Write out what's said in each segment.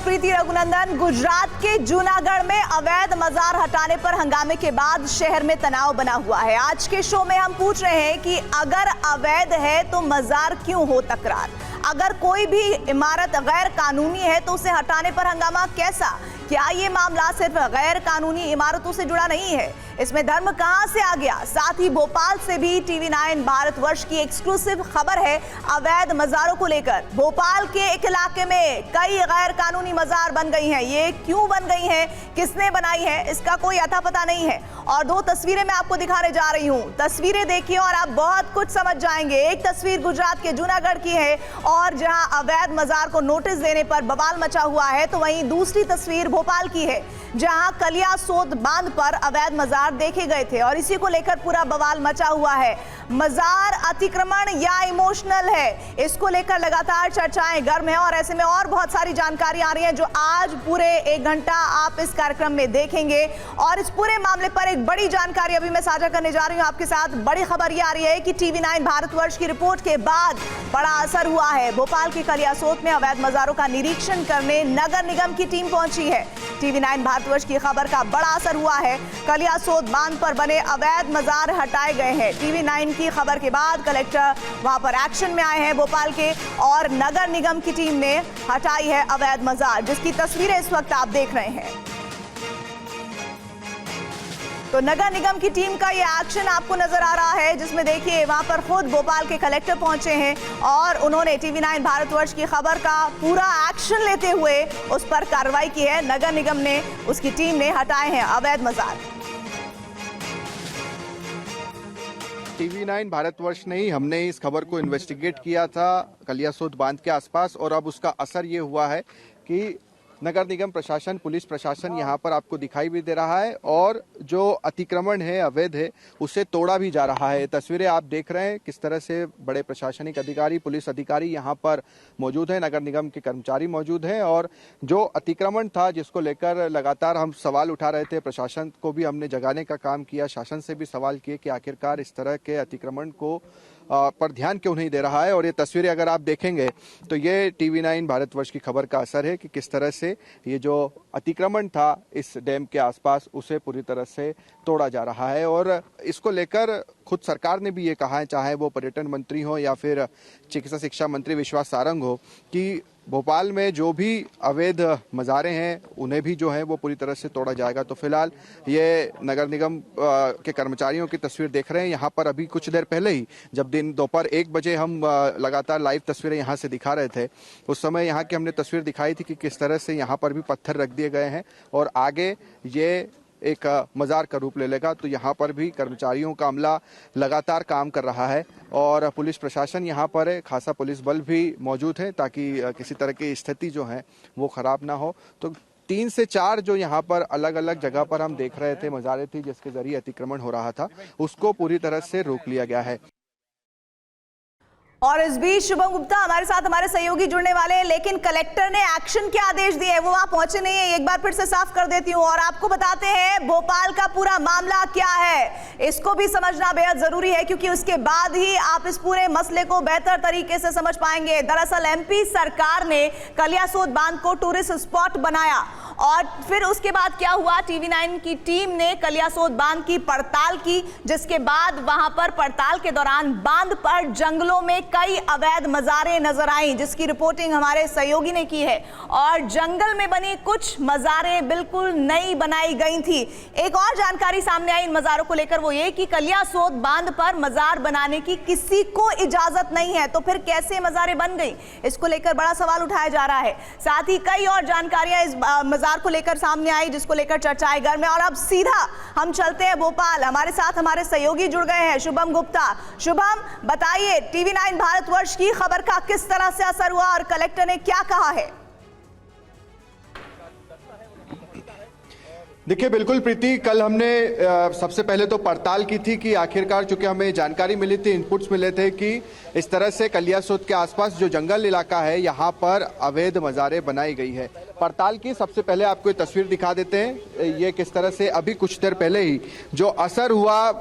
हूं प्रीति रघुनंदन। गुजरात के जूनागढ़ में अवैध मजार हटाने पर हंगामे के बाद शहर में तनाव बना हुआ है। आज के शो में हम पूछ रहे हैं कि अगर अवैध है तो मजार क्यों हो तकरार? अगर कोई भी इमारत गैर कानूनी है तो उसे हटाने पर हंगामा कैसा? क्या ये मामला सिर्फ गैर कानूनी इमारतों से जुड़ा नहीं है, इसमें धर्म कहां से आ गया? साथ ही भोपाल से भी TV9 भारतवर्ष की एक्सक्लूसिव खबर है अवैध मजारों को लेकर। भोपाल के एक इलाके में कई गैर कानूनी मजार बन गई हैं। ये क्यों बन गई हैं, किसने बनाई है, इसका कोई अता पता नहीं है। और दो तस्वीरें मैं आपको दिखाने जा रही हूं, तस्वीरें देखिए और आप बहुत कुछ समझ जाएंगे। एक तस्वीर गुजरात के जूनागढ़ की है और जहां अवैध मजार को नोटिस देने पर बवाल मचा हुआ है, तो वहीं दूसरी तस्वीर भोपाल की है जहां कलियासोत बांध पर अवैध मजार देखे गए थे और इसी को लेकर पूरा बवाल मचा हुआ है। मजार अतिक्रमण या इमोशनल है, इसको लेकर लगातार चर्चाएं गर्म है और ऐसे में और बहुत सारी जानकारी आ रही है जो आज पूरे 1 घंटा आप इस कार्यक्रम में देखेंगे। और इस पूरे मामले पर एक बड़ी जानकारी अभी मैं साझा करने जा रही हूं आपके साथ। बड़ी खबर ये आ रही है कि TV9 भारतवर्ष की रिपोर्ट के बाद बड़ा असर हुआ है। भोपाल के कलियासोत में अवैध मजारों का निरीक्षण करने नगर निगम की टीम पहुंची है। TV9 भारतवर्ष की खबर का बड़ा असर हुआ है। कलियासोत बांध पर बने अवैध मजार हटाए गए हैं। TV9 की खबर के बाद कलेक्टर वहां पर एक्शन में आए हैं भोपाल के, और नगर निगम की टीम ने हटाई है अवैध मजार, जिसकी तस्वीरें इस वक्त आप देख रहे हैं। तो नगर निगम की टीम का ये एक्शन आपको नजर आ रहा है, जिसमें देखिए वहां पर खुद भोपाल के कलेक्टर पहुंचे हैं और उन्होंने TV9 भारतवर्ष की खबर का पूरा एक्शन लेते हुए उस पर कार्रवाई की है। नगर निगम ने, उसकी टीम ने हटाए हैं अवैध मजार। TV9 भारतवर्ष ने ही हमने इस खबर को इन्वेस्टिगेट किया था कलियासोत बांध के आसपास, और अब उसका असर ये हुआ है कि नगर निगम प्रशासन, पुलिस प्रशासन यहाँ पर आपको दिखाई भी दे रहा है और जो अतिक्रमण है, अवैध है, उसे तोड़ा भी जा रहा है। तस्वीरें आप देख रहे हैं किस तरह से बड़े प्रशासनिक अधिकारी, पुलिस अधिकारी यहाँ पर मौजूद हैं, नगर निगम के कर्मचारी मौजूद हैं, और जो अतिक्रमण था जिसको लेकर लगातार हम सवाल उठा रहे थे, प्रशासन को भी हमने जगाने का काम किया, शासन से भी सवाल किए कि आखिरकार इस तरह के अतिक्रमण को पर ध्यान क्यों नहीं दे रहा है। और ये तस्वीरें अगर आप देखेंगे तो ये TV9 भारतवर्ष की खबर का असर है कि किस तरह से ये जो अतिक्रमण था इस डैम के आसपास, उसे पूरी तरह से तोड़ा जा रहा है। और इसको लेकर खुद सरकार ने भी ये कहा है, चाहे वो पर्यटन मंत्री हो या फिर चिकित्सा शिक्षा मंत्री विश्वास सारंग हो, कि भोपाल में जो भी अवैध मज़ारें हैं उन्हें भी जो है वो पूरी तरह से तोड़ा जाएगा। तो फिलहाल ये नगर निगम के कर्मचारियों की तस्वीर देख रहे हैं। यहाँ पर अभी कुछ देर पहले ही, जब दोपहर 1 बजे हम लगातार लाइव तस्वीरें यहाँ से दिखा रहे थे, उस समय यहाँ की हमने तस्वीर दिखाई थी कि किस तरह से यहाँ पर भी पत्थर रख दिए गए हैं और आगे ये एक मजार का रूप ले लेगा। तो यहाँ पर भी कर्मचारियों का अमला लगातार काम कर रहा है और पुलिस प्रशासन यहाँ पर है, खासा पुलिस बल भी मौजूद है ताकि किसी तरह की स्थिति जो है वो खराब ना हो। तो 3 से 4 जो यहाँ पर अलग अलग जगह पर हम देख रहे थे मजारें थी जिसके जरिए अतिक्रमण हो रहा था, उसको पूरी तरह से रोक लिया गया है। और इस बीच शुभम गुप्ता हमारे साथ, हमारे सहयोगी जुड़ने वाले हैं, लेकिन कलेक्टर ने एक्शन के आदेश दिए हैं, वो वहां पहुंचे नहीं है। एक बार फिर से साफ कर देती हूं और आपको बताते हैं भोपाल का पूरा मामला क्या है, इसको भी समझना बेहद जरूरी है क्योंकि उसके बाद ही आप इस पूरे मसले को बेहतर तरीके से समझ पाएंगे। दरअसल MP सरकार ने कलियासोत बांध को टूरिस्ट स्पॉट बनाया और फिर उसके बाद क्या हुआ, TV9 की टीम ने कलियासोत बांध की पड़ताल की, जिसके बाद वहां पर पड़ताल के दौरान बांध पर जंगलों में कई अवैध मजारें नजर आई, जिसकी रिपोर्टिंग हमारे सहयोगी ने की है। और जंगल में बनी कुछ मजारें बिल्कुल नई बनाई गई थी। एक और जानकारी सामने आई इन मजारों को लेकर, वो ये कि कलियासोत बांध पर मजार बनाने की किसी को इजाजत नहीं है, तो फिर कैसे मजारें बन गई, इसको लेकर बड़ा सवाल उठाया जा रहा है। साथ ही कई और जानकारियां इस मजार को लेकर सामने आई, जिसको लेकर चर्चाएं गर्म है। और अब सीधा हम चलते हैं भोपाल, हमारे साथ हमारे सहयोगी जुड़ गए हैं, शुभम गुप्ता। शुभम, बताइए TV9 भारतवर्ष की खबर का किस तरह से असर हुआ और कलेक्टर ने क्या कहा है? देखिए बिल्कुल प्रीति, कल हमने सबसे पहले तो पड़ताल की थी कि आखिरकार, चूंकि हमें जानकारी मिली थी, इनपुट्स मिले थे कि इस तरह से कलियासोत के आसपास जो जंगल इलाका है यहाँ पर अवैध मजारें बनाई गई है। पड़ताल की सबसे पहले आपको ये तस्वीर दिखा देते हैं, ये किस तरह से अभी कुछ देर पहले ही जो असर हुआ,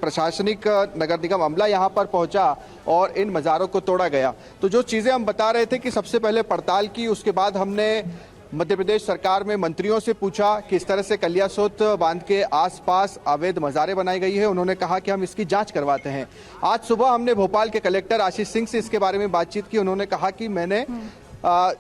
प्रशासनिक नगर निगम अमला यहाँ पर पहुंचा और इन मज़ारों को तोड़ा गया। तो जो चीज़ें हम बता रहे थे कि सबसे पहले पड़ताल की, उसके बाद हमने मध्य प्रदेश सरकार में मंत्रियों से पूछा कि इस तरह से कलियासोत बांध के आसपास अवैध मज़ारें बनाई गई है। उन्होंने कहा कि हम इसकी जांच करवाते हैं। आज सुबह हमने भोपाल के कलेक्टर आशीष सिंह से इसके बारे में बातचीत की। उन्होंने कहा कि मैंने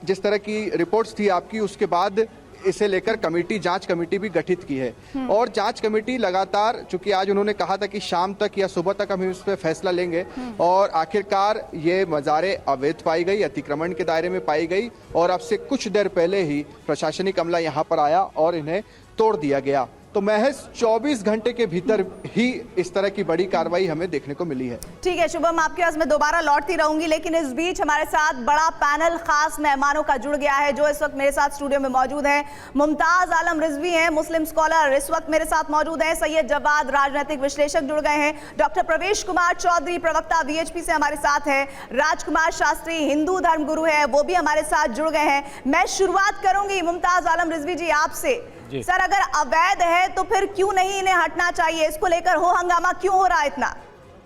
जिस तरह की रिपोर्ट्स थी आपकी, उसके बाद इसे लेकर जांच कमेटी भी गठित की है और जांच कमेटी लगातार, चूंकि आज उन्होंने कहा था कि शाम तक या सुबह तक हम इस पर फैसला लेंगे, और आखिरकार ये मज़ारें अवैध पाई गई, अतिक्रमण के दायरे में पाई गई और अब से कुछ देर पहले ही प्रशासनिक अमला यहाँ पर आया और इन्हें तोड़ दिया गया। तो महज 24 घंटे के भीतर ही इस तरह की बड़ी कार्रवाई हमें देखने को मिली है। ठीक है शुभम, आपके पास मैं दोबारा लौटती रहूंगी, लेकिन इस बीच हमारे साथ बड़ा पैनल खास मेहमानों का जुड़ गया है जो इस वक्त मेरे साथ स्टूडियो में मौजूद हैं। मुमताज आलम रिजवी हैं, मुस्लिम स्कॉलर, इस वक्त मेरे साथ मौजूद हैं। सैयद जवाद, राजनीतिक विश्लेषक, जुड़ गए हैं। डॉक्टर प्रवेश कुमार चौधरी, प्रवक्ता वीएचपी से हमारे साथ है। राजकुमार शास्त्री, हिंदू धर्मगुरु है, वो भी हमारे साथ जुड़ गए हैं। मैं शुरुआत करूंगी मुमताज आलम रिजवी जी आपसे। सर, अगर अवैध है तो फिर क्यों नहीं इन्हें हटना चाहिए? इसको लेकर हो हंगामा क्यों हो रहा है इतना?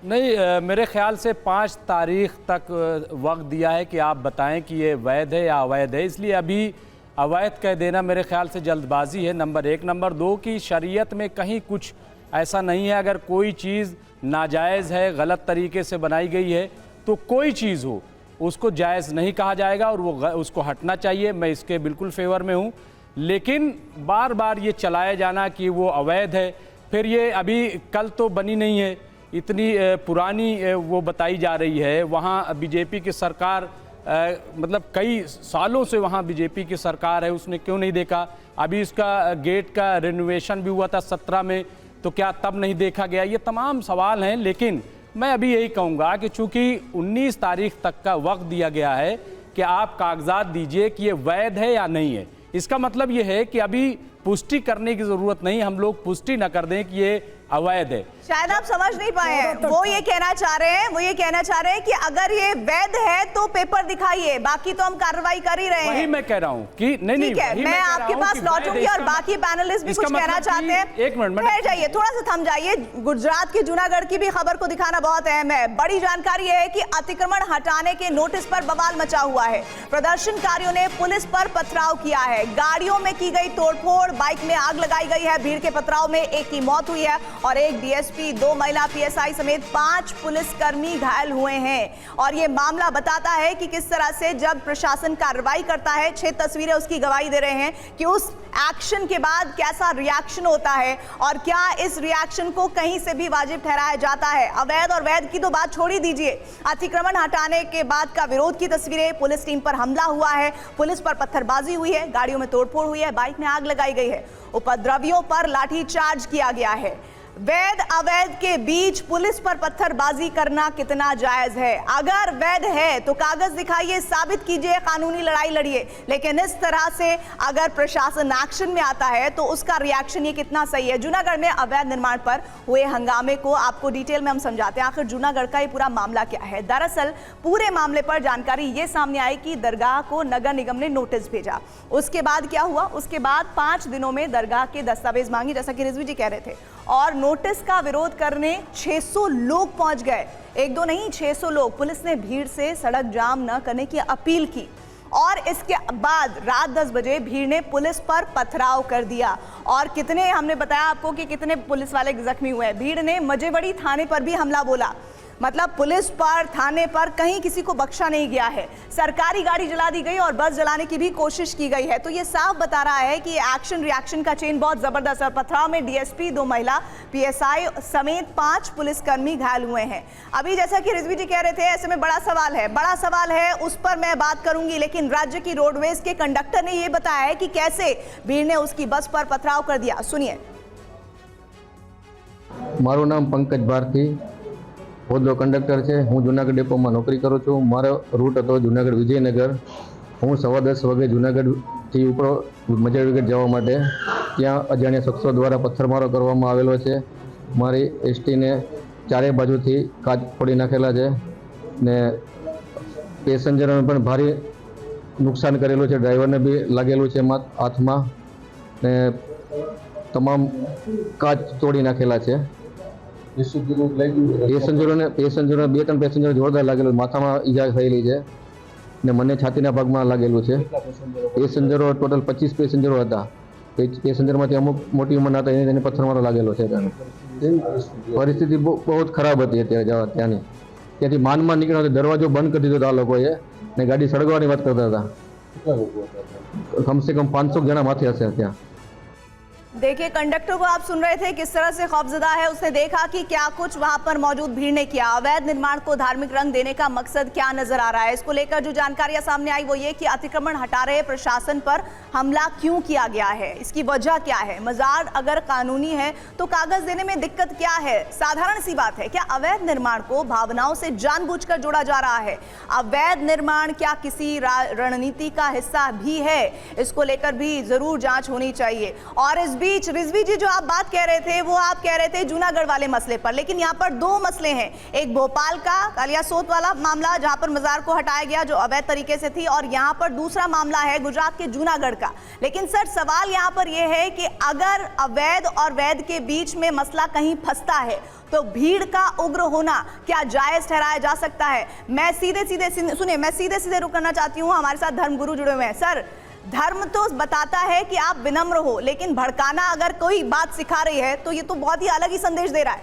नहीं, मेरे ख्याल से 5 तारीख तक वक्त दिया है कि आप बताएं कि ये वैध है या अवैध है, इसलिए अभी अवैध कह देना मेरे ख्याल से जल्दबाजी है, नंबर 1। नंबर 2 की शरीयत में कहीं कुछ ऐसा नहीं है। अगर कोई चीज़ नाजायज़ है, गलत तरीके से बनाई गई है, तो कोई चीज़ हो उसको जायज़ नहीं कहा जाएगा और वो उसको हटना चाहिए। मैं इसके बिल्कुल फेवर में हूँ। लेकिन बार बार ये चलाया जाना कि वो अवैध है, फिर ये अभी कल तो बनी नहीं है, इतनी पुरानी वो बताई जा रही है। वहाँ बीजेपी की सरकार मतलब कई सालों से वहाँ बीजेपी की सरकार है, उसने क्यों नहीं देखा? अभी इसका गेट का रिनोवेशन भी हुआ था 17 में, तो क्या तब नहीं देखा गया? ये तमाम सवाल हैं। लेकिन मैं अभी यही कहूँगा कि चूँकि 19 तारीख तक का वक्त दिया गया है कि आप कागजात दीजिए कि ये वैध है या नहीं है। इसका मतलब ये है कि अभी पुष्टि करने की जरूरत नहीं, हम लोग पुष्टि न कर दें कि ये अवैध है। शायद आप समझ नहीं पाए हैं, वो ये कहना चाह रहे हैं कि अगर ये वैध है तो पेपर दिखाइए, बाकी तो हम कार्रवाई कर ही रहे हैं। वही मैं कह रहा हूँ कि नहीं, मैं आपके पास लौटूंगी और बाकी पैनलिस्ट भी कुछ कहना चाहते हैं। एक मिनट ठहर जाइए, थोड़ा सा थम जाइए। गुजरात के जूनागढ़ की भी खबर को दिखाना बहुत अहम है। बड़ी जानकारी है कि अतिक्रमण हटाने के नोटिस पर बवाल मचा हुआ है। प्रदर्शनकारियों ने पुलिस पर पथराव किया है, गाड़ियों में की गई तोड़फोड़, बाइक में आग लगाई गई है। भीड़ के पथराव में एक की मौत हुई है और एक डीएसपी, 2 महिला पीएसआई समेत 5 पुलिसकर्मी घायल हुए हैं। और ये मामला बताता है कि किस तरह से जब प्रशासन कार्रवाई करता है, 6 तस्वीरें उसकी गवाही दे रहे हैं कि उस एक्शन के बाद कैसा रिएक्शन होता है और क्या इस रिएक्शन को कहीं से भी वाजिब ठहराया जाता है। अवैध और वैध की तो बात छोड़ ही दीजिए, अतिक्रमण हटाने के बाद का विरोध की तस्वीरें, पुलिस टीम पर हमला हुआ है, पुलिस पर पत्थरबाजी हुई है, गाड़ियों में तोड़फोड़ हुई है, बाइक में आग लगाई गई है, उपद्रवियों पर लाठीचार्ज किया गया है। वैध अवैध के बीच पुलिस पर पत्थरबाजी करना कितना जायज है? अगर वैध है तो कागज दिखाइए, साबित कीजिए, कानूनी लड़ाई लड़िए। लेकिन इस तरह से अगर प्रशासन एक्शन में आता है तो उसका रिएक्शन ये कितना सही है? जूनागढ़ में अवैध निर्माण पर हुए हंगामे को आपको डिटेल में हम समझाते हैं। आखिर जूनागढ़ का ये पूरा मामला क्या है? दरअसल पूरे मामले पर जानकारी ये सामने आई कि दरगाह को नगर निगम ने नोटिस भेजा। उसके बाद क्या हुआ? उसके बाद 5 दिनों में दरगाह के दस्तावेज मांगी, जैसा कि रिजवी जी कह रहे थे, और नोटिस का विरोध करने 600 लोग पहुंच गए। 1-2 नहीं, 600 लोग। पुलिस ने भीड़ से सड़क जाम न करने की अपील की और इसके बाद रात 10 बजे भीड़ ने पुलिस पर पथराव कर दिया। और कितने, हमने बताया आपको कि कितने पुलिस वाले जख्मी हुए। भीड़ ने मजेवड़ी थाने पर भी हमला बोला, मतलब पुलिस पर, थाने पर, कहीं किसी को बख्शा नहीं गया है। सरकारी गाड़ी जला दी गई और बस जलाने की भी कोशिश की गई है। तो ये साफ बता रहा है कि एक्शन रिएक्शन का चेन बहुत जबरदस्त है। पथराव में डीएसपी, 2 महिला पीएसआई समेत 5 पुलिसकर्मी घायल हुए हैं। अभी जैसा कि रिजवी जी कह रहे थे, ऐसे में बड़ा सवाल है, उस पर मैं बात करूंगी। लेकिन राज्य की रोडवेज के कंडक्टर ने यह बताया है कि कैसे भीड़ ने उसकी बस पर पथराव कर दिया। सुनिए। मारू नाम पंकज भारती, होद्दो कंडक्टर है। हूँ जूनागढ़ डेपो में नौकरी करूँ छूँ। मारो रूट હતો જૂનાગઢ વિજયનગર। હું 10:15 વાગે જૂનાગઢથી ઉપર મજેરગઢ જવા માટે ત્યાં અજાણ્યા શખ્સો દ્વારા પથ્થરમારો કરવામાં આવેલો છે। મારી એસટીને ચારે બાજુથી કાચ ફોડી નાખેલા છે ને પેસેન્જરોને પણ ભારે નુકસાન કરેલું છે। ડ્રાઈવરને બી લાગેલું છે હાથમાં ને તમામ કાચ તોડી નાખેલા છે। પેસેન્જરોને 2-3 પેસેન્જર જોરદાર લાગેલું, માથામાં ઈજા થયેલી છે ને મને છાતીના ભાગમાં લાગેલું છે. પેસેન્જરો ટોટલ 25 પેસેન્જરો હતા. પેસેન્જરમાંથી અમુક મોટી ઉંમરના હતા, એને પથ્થરમારો લાગેલો છે. પરિસ્થિતિ બહુ ખરાબ હતી અત્યારે ત્યાંની. ત્યાંથી માનમાં નીકળ્યો, દરવાજો બંધ કરી દીધો આ લોકોએ ને ગાડી સળગવાની વાત કરતા હતા. કમસે કમ 500 જણા માથે હશે ત્યાં. देखिए, कंडक्टर को आप सुन रहे थे किस तरह से खौफजदा है. उसने देखा कि क्या कुछ वहां पर मौजूद भीड़ ने किया. अवैध निर्माण को धार्मिक रंग देने का मकसद क्या नजर आ रहा है, इसको लेकर जो जानकारियां सामने आई वो ये कि अतिक्रमण हटा रहे प्रशासन पर हमला क्यों किया गया है, इसकी वजह क्या है. मजार अगर कानूनी है तो कागज देने में दिक्कत क्या है. साधारण सी बात है, क्या अवैध निर्माण को भावनाओं से जानबूझकर जोड़ा जा रहा है. अवैध निर्माण क्या किसी रणनीति का हिस्सा भी है, इसको लेकर भी जरूर जांच होनी चाहिए. और इस बीच रिजवी जी, जो आप बात कह रहे थे वो आप कह रहे थे जूनागढ़ वाले मसले पर, लेकिन यहाँ पर दो मसले हैं. एक भोपाल का कालियासोत वाला मामला जहां पर मजार को हटाया गया जो अवैध तरीके से थी, और यहाँ पर दूसरा मामला है गुजरात के जूनागढ़ का. लेकिन सर, सवाल यहाँ पर यह है कि अगर अवैध और वैध के बीच में मसला कहीं फंसता है तो भीड़ का उग्र होना क्या जायज ठहराया जा सकता है. मैं सीधे सीधे रुक करना चाहती हूँ. हमारे साथ धर्मगुरु जुड़े हुए हैं. सर, धर्म तो बताता है कि आप विनम्र हो, लेकिन भड़काना अगर कोई बात सिखा रही है तो ये तो बहुत ही अलग ही संदेश दे रहा है.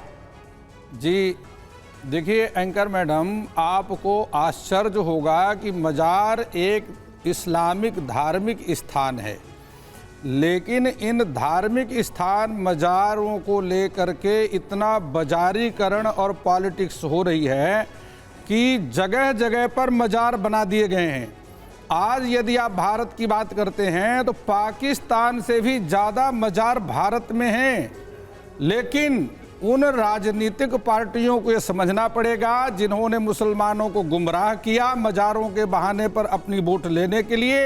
जी देखिए एंकर मैडम, आपको आश्चर्य होगा कि मजार एक इस्लामिक धार्मिक स्थान है, लेकिन इन धार्मिक स्थान मजारों को लेकर के इतना बाजारीकरण और पॉलिटिक्स हो रही है कि जगह जगह पर मजार बना दिए गए हैं. आज यदि आप भारत की बात करते हैं तो पाकिस्तान से भी ज़्यादा मजार भारत में हैं, लेकिन उन राजनीतिक पार्टियों को ये समझना पड़ेगा जिन्होंने मुसलमानों को गुमराह किया मजारों के बहाने पर अपनी वोट लेने के लिए.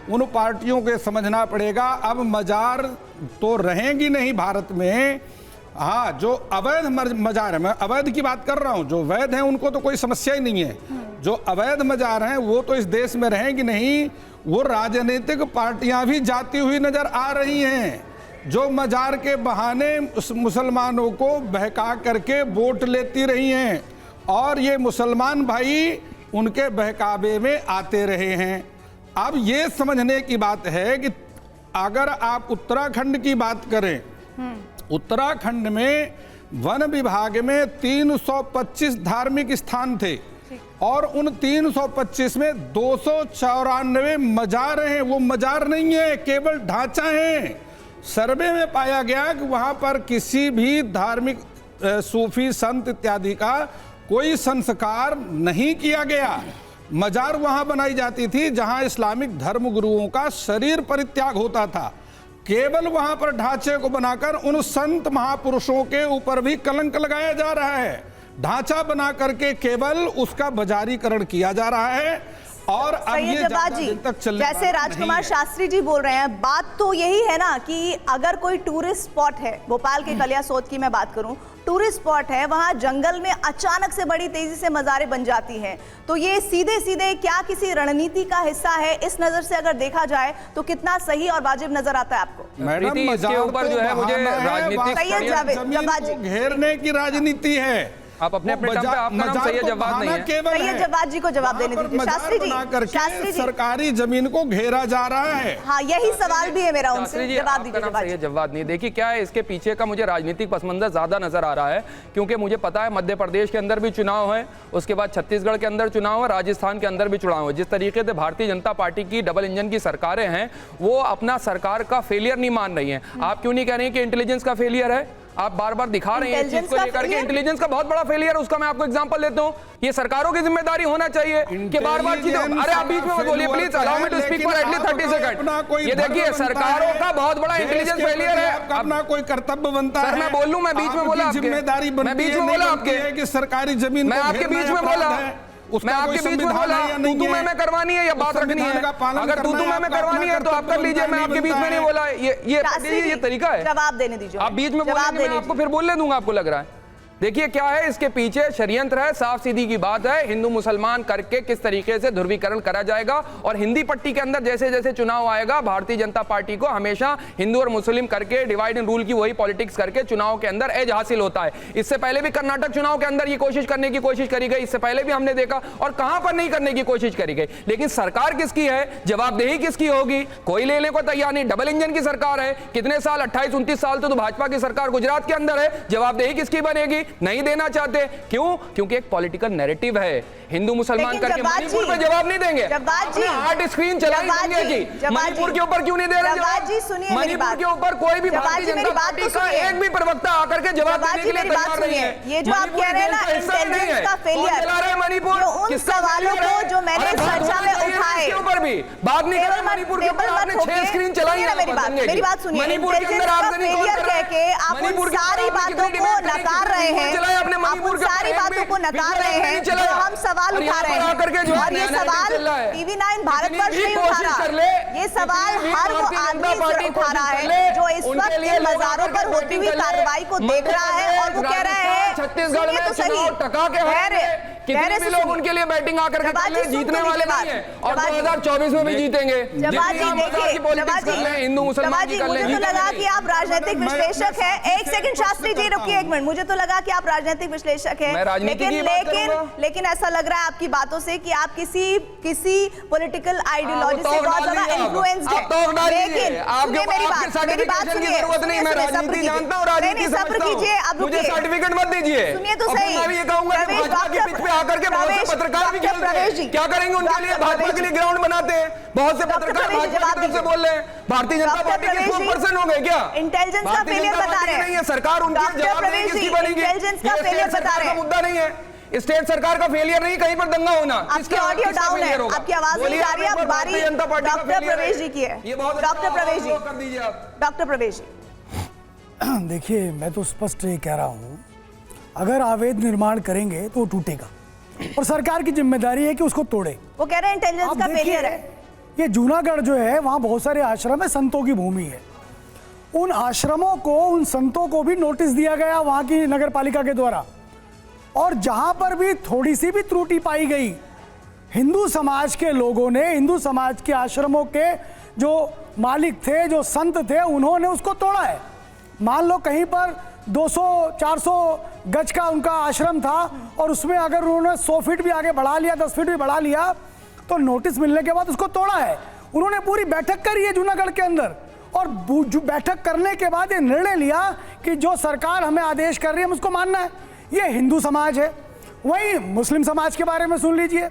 उन पार्टियों को ये समझना पड़ेगा अब मजार तो रहेंगी नहीं भारत में. हाँ, जो अवैध मजार है, मैं अवैध की बात कर रहा हूँ, जो वैध हैं उनको तो कोई समस्या ही नहीं है. जो अवैध मजार हैं वो तो इस देश में रहेंगी नहीं. वो राजनीतिक पार्टियां भी जाती हुई नजर आ रही हैं जो मजार के बहाने मुसलमानों को बहका करके वोट लेती रही हैं, और ये मुसलमान भाई उनके बहकावे में आते रहे हैं. अब ये समझने की बात है कि अगर आप उत्तराखंड की बात करें, उत्तराखंड में वन विभाग में 325 धार्मिक स्थान थे और उन 325 में 294 मजार हैं. वो मजार नहीं है, केवल ढांचा है. सर्वे में पाया गया कि वहां पर किसी भी धार्मिक सूफी संत इत्यादि का कोई संस्कार नहीं किया गया. मजार वहां बनाई जाती थी जहां इस्लामिक धर्म गुरुओं का शरीर परित्याग होता था. केवल वहां पर ढांचे को बनाकर उन संत महापुरुषों के ऊपर भी कलंक लगाया जा रहा है. ढांचा बना करके केवल उसका बाजारीकरण किया जा रहा है. और अब ये दिन तक चलने जैसे राजकुमार शास्त्री जी बोल रहे हैं, बात तो यही है ना कि अगर कोई टूरिस्ट स्पॉट है, भोपाल के कलियासोत की मैं बात करूं, टूरिस्ट स्पॉट है, वहां जंगल में अचानक से बड़ी तेजी से मज़ारें बन जाती हैं, तो ये सीधे सीधे क्या किसी रणनीति का हिस्सा है. इस नजर से अगर देखा जाए तो कितना सही और वाजिब नजर आता है आपको. मैडम, इसके ऊपर जो है मुझे राजनीतिक घेरने की राजनीति है. आप अपने टर्म पे, आपका नाम सैयद जवाद नहीं है. सैयद जवाद जी को जवाब देने दीजिए. शास्त्री जी, सरकारी जमीन को घेरा जा रहा है. हाँ, यही सवाल भी है मेरा उनसे. जवाब दीजिए. सैयद जवाद नहीं. देखिए क्या है, इसके पीछे का मुझे राजनीतिक पसमंजर ज्यादा नजर आ रहा है, क्योंकि मुझे पता है मध्य प्रदेश के अंदर भी चुनाव है, उसके बाद छत्तीसगढ़ के अंदर चुनाव है, राजस्थान के अंदर भी चुनाव है. जिस तरीके से भारतीय जनता पार्टी की डबल इंजन की सरकारें हैं, वो अपना सरकार का फेलियर नहीं मान रही है. आप क्यों नहीं कह रहे हैं कि इंटेलिजेंस का फेलियर है? आप बार बार दिखा रहे हैं इस चीज को लेकर के इंटेलिजेंस का बहुत बड़ा फेलियर है. उसका मैं आपको एग्जांपल देता हूं. ये सरकारों की जिम्मेदारी होना चाहिए कि बार बार चीजें. अरे आप बीच में बोलिए please, allow me to speak for at least 30 second. ये देखिए, सरकारों का बहुत बड़ा इंटेलिजेंस फेलियर है. अपना कोई कर्तव्य बनता है. सर मैं बोल लूं, मैं बीच में बोला, जिम्मेदारी मैं बीच में बोला आपके कि सरकारी जमीन मैं आपके बीच में बोला, मैं आपके बीच में बोला. तू मैं करवानी है या बात रखनी है? अगर तू मैं करवानी है तो आप कर लीजिए. मैं आपके बीच में नहीं बोला. ये तरीका है. जवाब देने दीजिए. आप बीच में बोलेंगे, मैं आपको फिर बोलने दूंगा. आपको लग रहा है देखिए क्या है इसके पीछे षड्यंत्र है, साफ सीधी की बात है। हिंदू मुसलमान करके किस तरीके से ध्रुवीकरण करा जाएगा, और हिंदी पट्टी के अंदर जैसे जैसे चुनाव आएगा भारतीय जनता पार्टी को हमेशा हिंदू और मुस्लिम करके डिवाइड एंड रूल की वही पॉलिटिक्स करके चुनाव के अंदर एज हासिल होता है। इससे पहले भी कर्नाटक चुनाव के अंदर ये कोशिश करने की कोशिश करी गई, इससे पहले भी हमने देखा, और कहां पर नहीं करने की कोशिश करी गई। लेकिन सरकार किसकी है, जवाबदेही किसकी होगी, कोई लेने को तैयार नहीं। डबल इंजन की सरकार है, कितने साल 28-29 साल तो भाजपा की सरकार गुजरात के अंदर है, जवाबदेही किसकी बनेगी, नहीं देना चाहते। क्यों? क्योंकि एक पॉलिटिकल नैरेटिव है, हिंदू मुसलमान करके मणिपुर पे जवाब नहीं देंगे, हार्ड स्क्रीन चलाई गंगे जी, मणिपुर के ऊपर क्यों नहीं दे रहे जवाब? मणिपुर के ऊपर कोई भी भारतीय जनता पार्टी का एक भी प्रवक्ता आकर के जवाब देने के लिए तैयार नहीं है। ये जो आप कह रहे हैं ना इंटेलिजेंस का फेलियर, मणिपुर उन सवालों को जो मैंने चर्चा में उठाए ऊपर भी बात नहीं कर, मणिपुर के ऊपर आपने 6 स्क्रीन चलाई है। मेरी बात सुनिए, इंटेलिजेंस का फेलियर कह के आप उन सारी बातों को नकार रहे हैं, आप उन सारी बातों को नकार रहे हैं जो हम सवाल उठा रहे हैं, और ये सवाल TV9 भारतवर्ष नहीं उठा रहा, ये सवाल हर वो आदमी उठा रहा है जो इस वक्त इन मजारों पर होती हुई कार्रवाई को देख रहा है, और वो कह रहे हैं छत्तीसगढ़ में चुनाव टका के कितने भी लोग उनके लिए बैटिंग आकर के जीतने वाले नहीं है, और 2024 में भी जीतेंगे। हिंदू मुसलमान मुझे तो लगा कि आप राजनीतिक विश्लेषक हैं। एक सेकंड शास्त्री जी रुकिए, एक मिनट, मुझे तो लगा कि आप राजनीतिक विश्लेषक हैं, लेकिन ऐसा लग रहा है आपकी बातों से कि आप किसी पॉलिटिकल आइडियोलॉजी से बहुत ज्यादा इन्फ्लुएंस्ड हैं। लेकिन मेरी बात सुनिए, सब्र कीजिए, अब मुझे सर्टिफिकेट मत दीजिए, सुनिए तो सही। मैं भी ये कहूंगा कि भाजपा के पिच पे आकर के बहुत से पत्रकार भी खेलते हैं, क्या करेंगे उनके लिए? भाजपा के लिए ग्राउंड बनाते हैं, बहुत से पत्रकार भाजपा की तरफ से बोल रहे हैं, भारतीय जनता पार्टी के स्पोक्सपर्सन हो गए क्या? इंटेलिजेंस का फेलियर बता रहे हैं, नहीं है सरकार, उनकी जवाबदेही किसकी बनेगी? इंटेलिजेंस का फेलियर बता रहे हैं, मुद्दा नहीं है, स्टेट सरकार का फेलियर नहीं, कहीं पर दंगा होना। आपकी ऑडियो डाउन है, आपकी आवाज नहीं आ रही है, बारी डॉक्टर प्रवेश जी की है। डॉक्टर प्रवेश जी, कर दीजिए आप। डॉक्टर प्रवेश जी। देखिए, मैं तो स्पष्ट ये कह रहा हूँ, अगर अवैध निर्माण करेंगे तो वो टूटेगा, और सरकार की जिम्मेदारी है कि उसको तोड़े। वो कह रहे हैं इंटेलिजेंस का फेलियर है। ये जूनागढ़ जो है, वहाँ बहुत सारे आश्रम है, संतों की भूमि है। उन आश्रमों को, उन संतों को भी नोटिस दिया गया वहाँ की नगर पालिका के द्वारा, और जहाँ पर भी थोड़ी सी भी त्रुटि पाई गई, हिंदू समाज के लोगों ने, हिंदू समाज के आश्रमों के जो मालिक थे, जो संत थे, उन्होंने उसको तोड़ा है। मान लो कहीं पर 200-400 गज का उनका आश्रम था, और उसमें अगर उन्होंने 100 फीट भी आगे बढ़ा लिया, 10 फीट भी बढ़ा लिया, तो नोटिस मिलने के बाद उसको तोड़ा है। उन्होंने पूरी बैठक करी है जूनागढ़ के अंदर, और बैठक करने के बाद ये निर्णय लिया कि जो सरकार हमें आदेश कर रही है हम उसको मानना है। ये हिंदू समाज है। वहीं मुस्लिम समाज के बारे में सुन लीजिए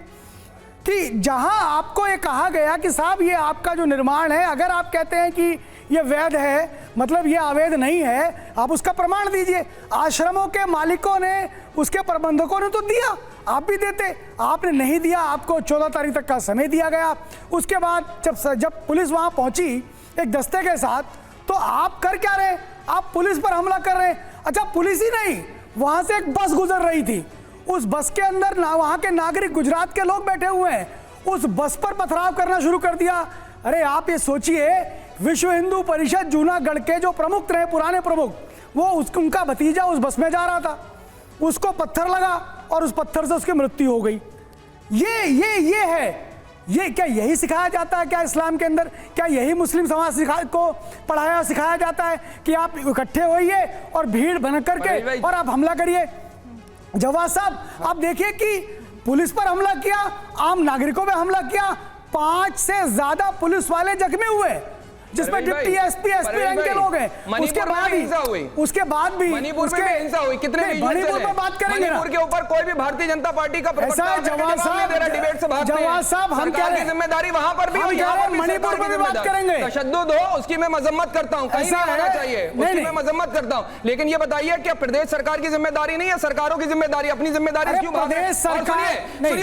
कि जहां आपको ये कहा गया कि साहब ये आपका जो निर्माण है, अगर आप कहते हैं कि ये वैध है, मतलब ये अवैध नहीं है, आप उसका प्रमाण दीजिए। आश्रमों के मालिकों ने, उसके प्रबंधकों ने तो दिया, आप भी देते, आपने नहीं दिया। आपको 14 तारीख तक का समय दिया गया। उसके बाद जब पुलिस वहां पहुंची एक दस्ते के साथ, तो आप कर क्या रहे? आप पुलिस पर हमला कर रहे हैं। अच्छा, पुलिस ही नहीं, वहां से एक बस गुजर रही थी, उस बस के अंदर वहां के नागरिक, गुजरात के लोग बैठे हुए हैं, उस बस पर पथराव करना शुरू कर दिया। अरे आप ये सोचिए, विश्व हिंदू परिषद जूनागढ़ के जो प्रमुख रहे, पुराने प्रमुख, वो उनका भतीजा उस बस में जा रहा था, उसको पत्थर लगा और उस पत्थर से उसकी मृत्यु हो गई। ये है, ये क्या यही सिखाया जाता है क्या इस्लाम के अंदर? क्या यही मुस्लिम समाज को पढ़ाया सिखाया जाता है कि आप इकट्ठे होइए और भीड़ बन करके और आप हमला करिए? जवाब साहब, आप देखिए कि पुलिस पर हमला किया, आम नागरिकों पे हमला किया, 5 से ज्यादा पुलिस वाले जख्मी हुए, जिसमें डिप्टी एसपी रैंक के लोग हैं। उसके बाद भी मणिपुर में हिंसा हुई, कितने मणिपुर पर बात करेंगे, मणिपुर के ऊपर कोई भी भारतीय जनता पार्टी का जवाब साहब हम कह रहे हैं जिम्मेदारी वहां पर भी हुई, मणिपुर पर भी बात करेंगे। तशद्दुद हो उसकी मैं मजम्मत करता हूँ, कहीं नहीं होना चाहिए, उसकी मैं मजम्मत करता हूँ, लेकिन ये बताइए क्या प्रदेश सरकार की जिम्मेदारी नहीं है? सरकारों की जिम्मेदारी, अपनी जिम्मेदारी क्यों?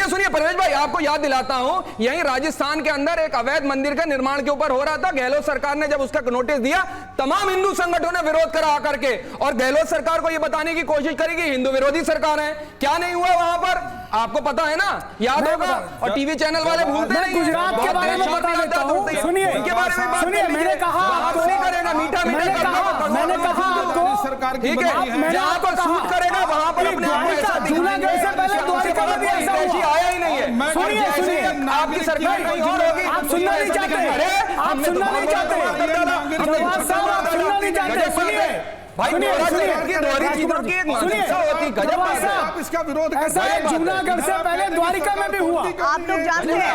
सुनिए परवेश भाई, आपको याद दिलाता हूँ, यही राजस्थान के अंदर एक अवैध मंदिर का निर्माण के ऊपर हो रहा था। गहलोत सरकार ने जब उसका नोटिस दिया, तमाम हिंदू संगठनों ने विरोध करा आकर के, और गहलोत सरकार को यह बताने की कोशिश करेगी हिंदू विरोधी सरकार है। क्या नहीं हुआ वहां पर, आपको पता है ना, याद होगा, और टीवी चैनल वाले भूलते नहीं। गुजरात के बारे में बता देता हूं, सुनिए, मैंने कहा आपको, सरकार की ठीक है, मंत्री हैं। जहाँ पर सूट करेगा वहां पर अपने आप को ऐसा जूनागढ़ से पहले द्वारिका में भी ऐसा हुआ। आया ही नहीं है। मैं सुनिए, जैसे सुनिए, आपकी सरकार कहीं और होगी। आप सुनना नहीं चाहते, आप सुनना नहीं चाहते, नवाज साहब आप सुनना नहीं चाहते। सुनिए भाई, सुनिए, नवाज सुनिए, साहब की दोहरी चीजों की एक मानसिकता होती है। गजब बात है। आप इसका विरोध करते ऐसा हैं। है, जूनागढ़ से पहले द्वारिका में भी हुआ। आप लोग जानते हैं,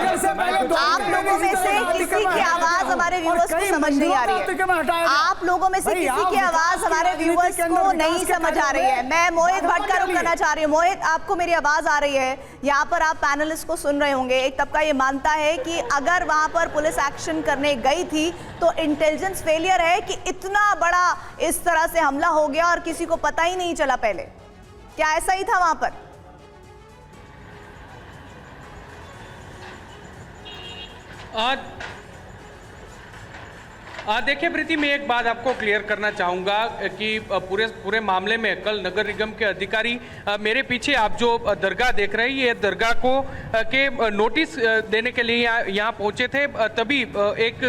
आप लोगों में से किसी की आवाज हमारे व्यूअर्स को समझ नहीं आ रही है। आप लोगों में से किसी की आवाज हमारे व्यूअर्स को नहीं समझ आ रही है। मैं मोहित भट्ट का रुख करना चाह रही हूँ। मोहित, आपको मेरी आवाज आ रही है? यहाँ पर आप पैनलिस्ट को सुन रहे होंगे। एक तबका ये मानता है कि अगर वहां पर पुलिस एक्शन करने गई थी तो इंटेलिजेंस फेलियर है कि इतना बड़ा इस तरह से हमला हो गया और किसी को पता ही नहीं चला पहले। क्या ऐसा ही था वहां पर? देखिए प्रीति, मैं एक बात आपको क्लियर करना चाहूँगा कि पूरे मामले में कल नगर निगम के अधिकारी, मेरे पीछे आप जो दरगाह देख रहे हैं, ये दरगाह को के नोटिस देने के लिए यहाँ पहुँचे थे। तभी एक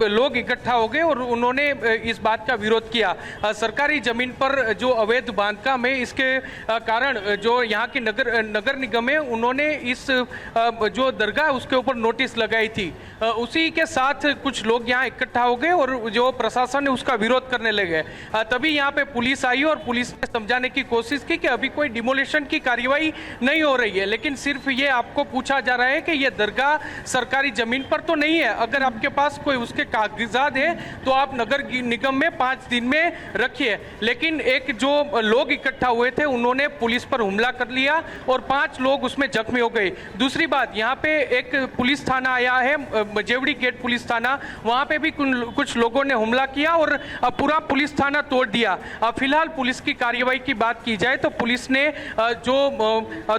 लोग इकट्ठा हो गए और उन्होंने इस बात का विरोध किया। सरकारी ज़मीन पर जो अवैध बांधकाम है, इसके कारण जो यहाँ की नगर निगम है, उन्होंने इस जो दरगाह उसके ऊपर नोटिस लगाई थी। उसी के साथ कुछ लोग यहाँ इकट्ठा हो गए और जो प्रशासन है उसका विरोध करने लगे। तभी यहाँ पे पुलिस आई और पुलिस ने समझाने की कोशिश की कि अभी कोई डिमोलिशन की कार्रवाई नहीं हो रही है, लेकिन सिर्फ ये आपको पूछा जा रहा है कि ये दरगाह सरकारी जमीन पर तो नहीं है। अगर आपके पास कोई उसके कागजात है तो आप नगर निगम में 5 दिन में रखिए। लेकिन एक जो लोग इकट्ठा हुए थे उन्होंने पुलिस पर हमला कर लिया और 5 लोग उसमें जख्मी हो गए। दूसरी बात, यहाँ पे एक पुलिस थाना आया है, जेवड़ी गेट पुलिस थाना, वहाँ पे भी कुछ लोगों ने हमला किया और पूरा पुलिस थाना तोड़ दिया। फिलहाल पुलिस की कार्रवाई की बात की जाए तो पुलिस ने जो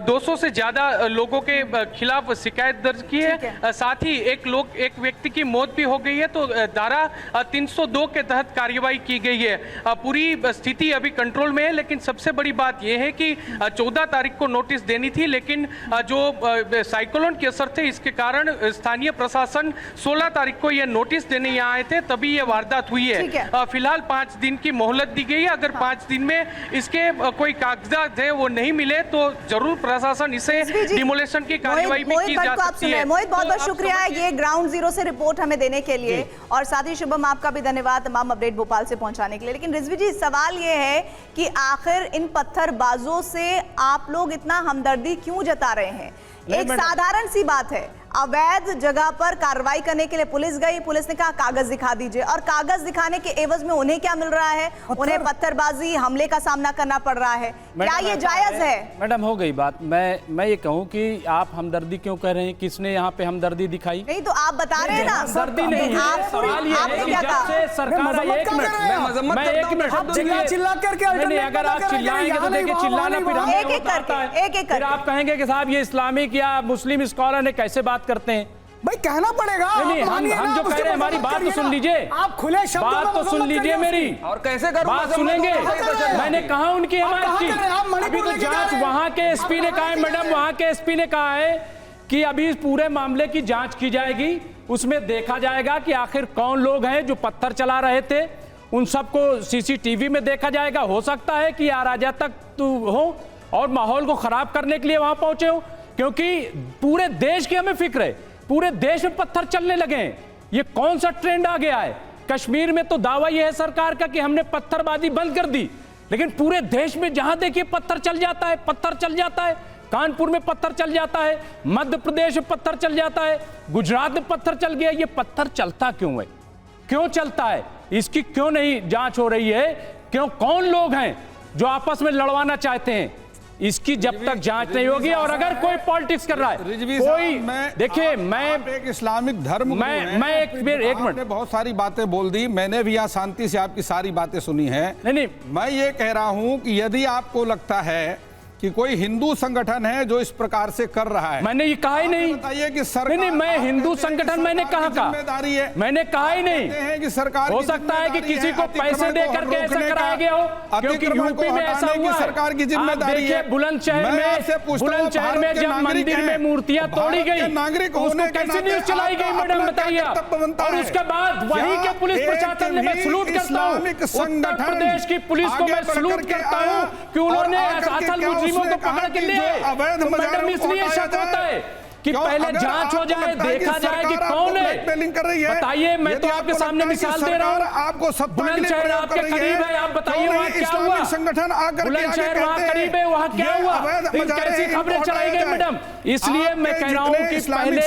200 से ज्यादा लोगों के खिलाफ शिकायत दर्ज की है। साथ ही एक व्यक्ति की मौत भी हो गई है, तो धारा 302 के तहत कार्रवाई की गई है। पूरी स्थिति अभी कंट्रोल में है, लेकिन सबसे बड़ी बात यह है कि 14 तारीख को नोटिस देनी थी, लेकिन जो साइक्लोन के असर थे इसके कारण स्थानीय प्रशासन 16 तारीख को यह नोटिस देने यहाँ आए थे, तभी ये वारदात हुई है। फिलहाल 5 दिन की मोहलत दी गई है। अगर 5 दिन में इसके कोई कागजात है वो नहीं मिले तो जरूर प्रशासन इसे डिमोलेशन की कार्रवाई भी की जा सकती है। मोहित, बहुत बहुत शुक्रिया ये ग्राउंड जीरो से रिपोर्ट हमें देने के लिए, और साथ ही शुभम आपका भी धन्यवाद तमाम अपडेट भोपाल से पहुंचाने के लिए। लेकिन रिजवी जी, सवाल ये है कि आखिर इन पत्थरबाजों से आप लोग इतना हमदर्दी क्यों जता रहे हैं? एक साधारण सी बात है, अवैध जगह पर कार्रवाई करने के लिए पुलिस गई, पुलिस ने कहा कागज दिखा दीजिए, और कागज दिखाने के एवज में उन्हें क्या मिल रहा है? उन्हें पत्थरबाजी, हमले का सामना करना पड़ रहा है। क्या ये जायज है? मैडम, हो गई बात। मैं ये कहूँ कि आप हमदर्दी क्यों कह रहे हैं? किसने यहाँ पे हमदर्दी दिखाई? नहीं तो आप बता रहे हैं ना, हमदर्दी नहीं है। सवाल ये है कि जब से सरकार, एक मिनट, चिल्ला करके, अगर आप चिल्लाएंगे तो देखिए, चिल्लाना फिर आप कहेंगे कि साहब ये इस्लामिक या मुस्लिम स्कॉलर ने कैसे बात करते हैं। भाई कहना पड़ेगा। नहीं, हम जो कह रहे हैं, हमारी बात तो सुन लीजिए, आप खुले शब्दों में बात तो सुन लीजिए मेरी, और कैसे करूं? बात सुनेंगे। मैंने कहा उनकी हमारी चीज, अभी तो जांच वहां के एसपी ने कहा है, मैडम वहां के एसपी ने कहा है कि अभी इस पूरे मामले की जांच की जाएगी, उसमें देखा जाएगा कि आखिर कौन लोग हैं जो पत्थर चला रहे थे, उन सबको सीसीटीवी में देखा जाएगा। हो सकता है कि अराजकता हो और माहौल को खराब करने के लिए वहां पहुंचे हो, क्योंकि पूरे देश की हमें फिक्र है, पूरे देश में पत्थर चलने लगे हैं। ये कौन सा ट्रेंड आ गया है? कश्मीर में तो दावा यह है सरकार का कि हमने पत्थरबाजी बंद कर दी, लेकिन पूरे देश में जहां देखिए पत्थर चल जाता है, पत्थर चल जाता है। कानपुर में पत्थर चल जाता है, मध्य प्रदेश में पत्थर चल जाता है, गुजरात में पत्थर चल गया। ये पत्थर चलता क्यों है? क्यों चलता है? इसकी क्यों नहीं जांच हो रही है? क्यों? कौन लोग हैं जो आपस में लड़वाना चाहते हैं? इसकी जब तक जांच नहीं होगी, और अगर कोई पॉलिटिक्स कर रहा है, कोई, देखिए, मैं एक इस्लामिक धर्म, मैं एक मिनट, बहुत सारी बातें बोल दी, मैंने भी यहाँ शांति से आपकी सारी बातें सुनी है। नहीं, मैं ये कह रहा हूँ कि यदि आपको लगता है कि कोई हिंदू संगठन है जो इस प्रकार से कर रहा है। मैंने ये कहा ही नहीं। बताइए कि सरकार, नहीं, मैं हिंदू संगठन मैंने कहा जिम्मेदारी है, मैंने कहा ही नहीं है कि सरकार हो सकता है कि किसी को पैसे दे करके ऐसा कराया गया हो, क्योंकि यूपी में ऐसा हुआ है। सरकार की जिम्मेदारी है। बुलंदशहर में जब मंदिर में मूर्तियां तोड़ी गई, नागरिक उसको कैसे न्यूज चलाई गई मैडम बताइए। और उसके बाद वहीं के पुलिस प्रशासन ने, मैं सलूट करता हूँ उत्तर प्रदेश की पुलिस को, मैं सलूट करता हूँ कि उन्होंने असल मुजरिमों को पकड़ के लिए। मैडम इसलिए शक होता है कि पहले जांच हो जाए, देखा जाए कि कौन है। बताइए, मैं तो आपके सामने मिसाल दे रहा हूँ। आपको बुलंदशहर आपके करीब है, आप बताइए वहाँ क्या हुआ। संगठन आकर बुलंदशहर वहाँ करीब है, वहाँ क्या हुआ, कैसी खबरें चलाई गई मैडम। इसलिए मैं कह रहा हूँ कि पहले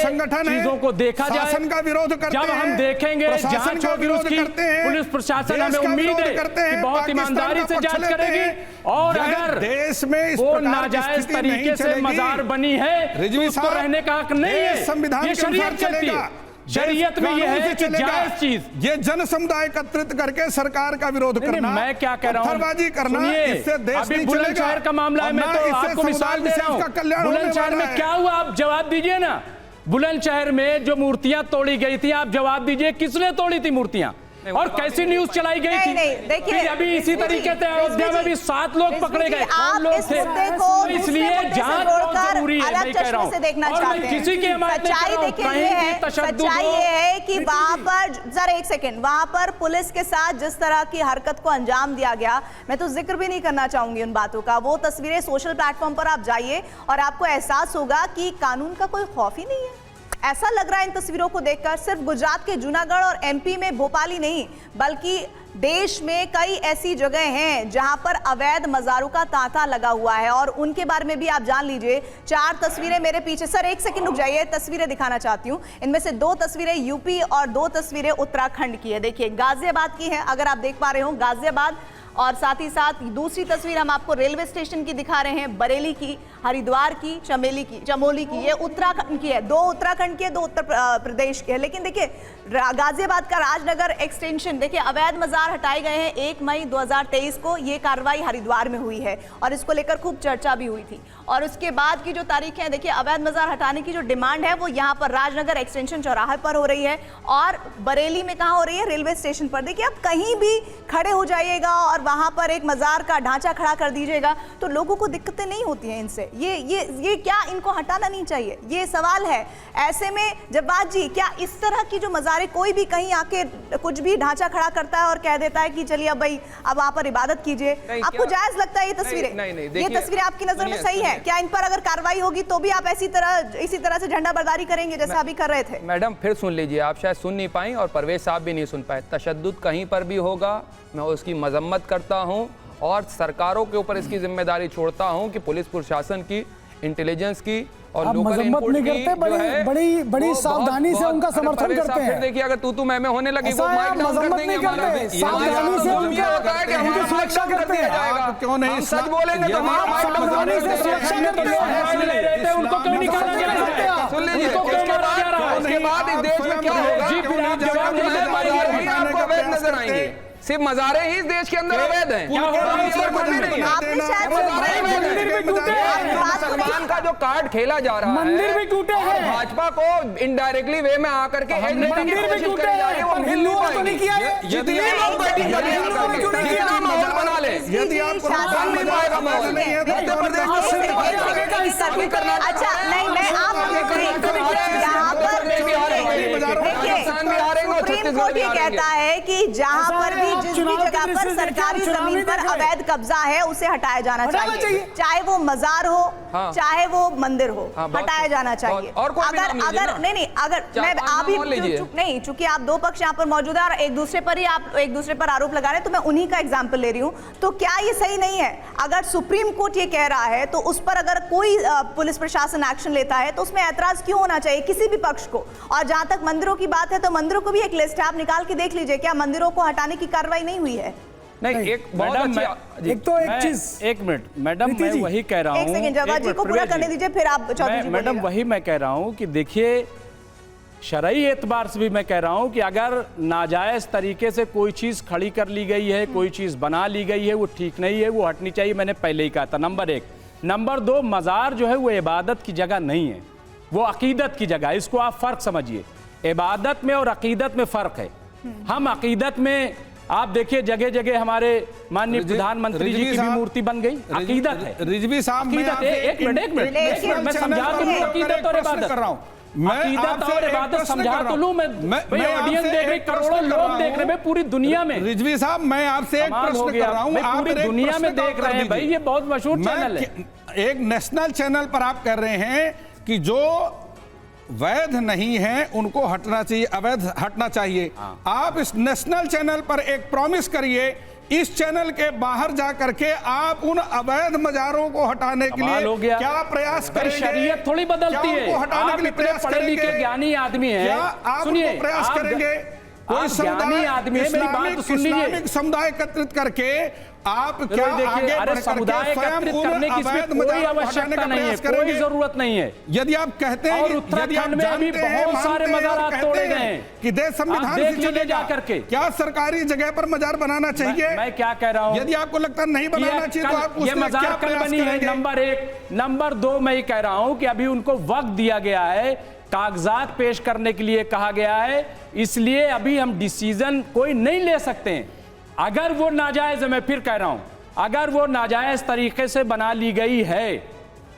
चीजों को देखा जाए, का विरोध करते जब हम देखेंगे जांच होगी उसकी, पुलिस प्रशासन, हमें उम्मीद है कि बहुत ईमानदारी से जांच करेगी। और अगर देश में वो नाजायज तरीके से मजार बनी है तो उसको रहने का हक नहीं है। संविधान ये शरीयत कहती है, शरीयत में ये है कि जायज चीज। ये जन समुदाय एकत्रित करके सरकार का विरोध करना, मैं क्या कह रहा हूँ, पत्थरबाजी करना, इससे देश अभी नहीं बुलंदशहर का मामला है, मैं तो आपको मिसाल दे रहा हूँ। बुलंदशहर में क्या हुआ, आप जवाब दीजिए ना। बुलंदशहर में जो मूर्तियां तोड़ी गई थी, आप जवाब दीजिए किसने तोड़ी थी मूर्तियां, और कैसी न्यूज चलाई गई थी। देखिए, अभी इसी तरीके से अयोध्या में भी 7 लोग पकड़े गए, कौन लोग थे। इसलिए जांच बहुत जरूरी है, मैं कह रहा हूं। और किसी की सच्चाई ये है कि वहां पर, सर एक सेकंड, वहां पर पुलिस के साथ जिस तरह की हरकत को अंजाम दिया गया, मैं तो जिक्र भी नहीं करना चाहूंगी उन बातों का। वो तस्वीरें सोशल प्लेटफॉर्म पर आप जाइए और आपको एहसास होगा कि कानून का कोई खौफ ही नहीं है। ऐसा लग रहा है इन तस्वीरों को देखकर सिर्फ गुजरात के जूनागढ़ और एमपी में भोपाल ही नहीं, बल्कि देश में कई ऐसी जगह हैं जहां पर अवैध मज़ारों का तांता लगा हुआ है, और उनके बारे में भी आप जान लीजिए। 4 तस्वीरें मेरे पीछे, सर एक सेकंड रुक जाइए, तस्वीरें दिखाना चाहती हूं। इनमें से 2 तस्वीरें यूपी और 2 तस्वीरें उत्तराखंड की है। देखिए, गाजियाबाद की है, अगर आप देख पा रहे हो, गाजियाबाद। और साथ ही साथ दूसरी तस्वीर हम आपको रेलवे स्टेशन की दिखा रहे हैं, बरेली की, हरिद्वार की, चमोली की। ये उत्तराखंड की है, 2 उत्तराखंड की है, 2 उत्तर प्रदेश की है। लेकिन देखिए, गाजियाबाद का राजनगर एक्सटेंशन, देखिए अवैध मजार हटाए गए हैं 1 मई 2023 को। ये कार्रवाई हरिद्वार में हुई है और इसको लेकर खूब चर्चा भी हुई थी। और उसके बाद की जो तारीखें हैं, देखिए अवैध मजार हटाने की जो डिमांड है वो यहाँ पर राजनगर एक्सटेंशन चौराहे पर हो रही है, और बरेली में कहाँ हो रही है, रेलवे स्टेशन पर। देखिए, आप कहीं भी खड़े हो जाइएगा और वहां पर एक मजार का ढांचा खड़ा कर दीजिएगा तो लोगों को दिक्कतें नहीं होती हैं इनसे। ये क्या इनको हटाना नहीं चाहिए, ये सवाल है। ऐसे में जब्बार जी, क्या इस तरह की जो मजारें, कोई भी कहीं आके कुछ भी ढांचा खड़ा करता है और कह देता है कि चलिए अब भाई अब वहां पर इबादत कीजिए, आपको जायज लगता है ये तस्वीरें? ये तस्वीरें आपकी नजर में सही है? क्या इन पर अगर कार्रवाई होगी तो भी आप इसी तरह से झंडा बरदारी करेंगे जैसा अभी कर रहे थे? मैडम फिर सुन लीजिए, आप शायद सुन नहीं पाई और परवेज साहब भी नहीं सुन पाए। तशद्दुद कहीं पर भी होगा, मैं उसकी मजम्मत करता हूं और सरकारों के ऊपर इसकी जिम्मेदारी छोड़ता हूं कि पुलिस प्रशासन की, इंटेलिजेंस की और लोकल इनपुट की बड़ी सावधानी से उनका समर्थन करते हैं। फिर देखिए, अगर तू मैं होने लगी वो माइक डाउन कर देंगे हमारा। सावधानी से उनकी सुरक्षा करते हैं। क्यों नहीं सच बोलेंगे तो हमारा माइक सावधानी से सुरक्षा करते हैं। उनको क्यों निकाला जा रहा है? सुन लीजिए, उसके बाद इस देश में क्या होगा, आपको अवैध नजर आएंगे। सिर्फ मजारे ही इस देश के अंदर अवैध हैं। मुसलमान का जो कार्ड खेला जा रहा है, मंदिर भी टूटे हैं, भाजपा को इनडायरेक्टली वे में आकर के मंदिर भी टूटे हैं, हिंदुओं को नहीं किया। जितने लोग जितना माहौल बना ले, यदि आपको नहीं पाएगा माहौल, अच्छा नहीं, मैं आप सुप्रीम कोर्ट ये कहता है कि जहां पर भी जिस भी जगह पर सरकारी जमीन पर अवैध कब्जा है उसे हटाया जाना चाहिए, चाहे वो मजार हो, चाहे वो मंदिर हो, हटाया जाना चाहिए। अगर मैं आप ही नहीं, चूंकि आप 2 पक्ष यहाँ पर मौजूद है और एक दूसरे पर आरोप लगा रहे हैं, तो मैं उन्हीं का एग्जाम्पल ले रही हूँ। तो क्या ये सही नहीं है? अगर सुप्रीम कोर्ट ये कह रहा है तो उस पर अगर कोई पुलिस प्रशासन एक्शन लेता है तो उसमें ऐतराज क्यों होना चाहिए किसी भी पक्ष को? और जहां तक मंदिरों की बात है तो मंदिरों को भी एक लिस्ट है, आप निकाल के देख लीजिए, क्या मंदिरों को हटाने की कार्रवाई नहीं हुई है? नहीं, एक बहुत अच्छी, एक तो एक चीज, 1 मिनट मैडम, मैं वही कह रहा हूँ, एक सेकंड जवाब जी को पूरा करने दीजिए, फिर आप चौधरी जी। मैडम वही मैं कह रहा हूँ कि देखिए, शरई एतबार से भी मैं कह रहा हूँ कि अगर नाजायज तरीके से कोई चीज़ खड़ी कर ली गई है, कोई चीज़ बना ली गई है, वो ठीक नहीं है, वो हटनी चाहिए। मैंने पहले ही कहा था। नंबर 1, नंबर 2, मज़ार जो है वो इबादत की जगह नहीं है, वो अकीदत की जगह है। इसको आप फ़र्क समझिए, इबादत में और अकीदत में फ़र्क है। हम अकीदत में आप देखिए जगह जगह हमारे माननीय प्रधानमंत्री जी की भी मूर्ति बन गई, अकीदत है। रिजवी साहब, अकीदत है। एक मिनट मैं समझा तो लूं अकीदत और इबादत कर रहा हूं। अकीदत और इबादत समझा तो लूं मैं। ऑडियंस देख रहे, करोड़ों लोग देख रहे हैं पूरी दुनिया में। रिजवी साहब, मैं आपसे एक प्रश्न कर रहा हूं, पूरी दुनिया में देख रहे हैं भाई, ये बहुत मशहूर चैनल है। एक नेशनल चैनल पर आप कह रहे हैं कि जो वैध नहीं है उनको हटना चाहिए, अवैध हटना चाहिए। आप इस नेशनल चैनल पर एक प्रॉमिस करिए, इस चैनल के बाहर जाकर के आप उन अवैध मजारों को हटाने के लिए क्या प्रयास करेंगे? शरीयत थोड़ी बदलती है, हटाने के लिए प्रयास पढ़े लिखे ज्ञानी आदमी है, क्या आप उनको प्रयास करेंगे? कोई ज्ञानी आदमी है, मेरी बात तो सुन लीजिए। इस्लामिक समुदाय एकत्रित करके आप क्या आगे बढ़ समुदाय एकत्रित करने की कोई आवश्यकता नहीं है, कोई जरूरत नहीं है। यदि आप कहते हैं, और उत्तराखंड में अभी बहुत सारे मज़ारात तोड़े गए हैं कि देश संविधान से चलेगा, जाकर के क्या सरकारी जगह पर मजार बनाना चाहिए? मैं क्या कह रहा हूं, यदि आपको लगता नहीं बनाना चाहिए तो आप ये मजार कल बनी है, नंबर 1। नंबर 2, मैं ये कह रहा हूं कि अभी उनको वक्त दिया गया है, कागजात पेश करने के लिए कहा गया है, इसलिए अभी हम डिसीजन कोई नहीं ले सकते हैं। अगर वो नाजायज है, मैं फिर कह रहा हूं, अगर वो नाजायज तरीके से बना ली गई है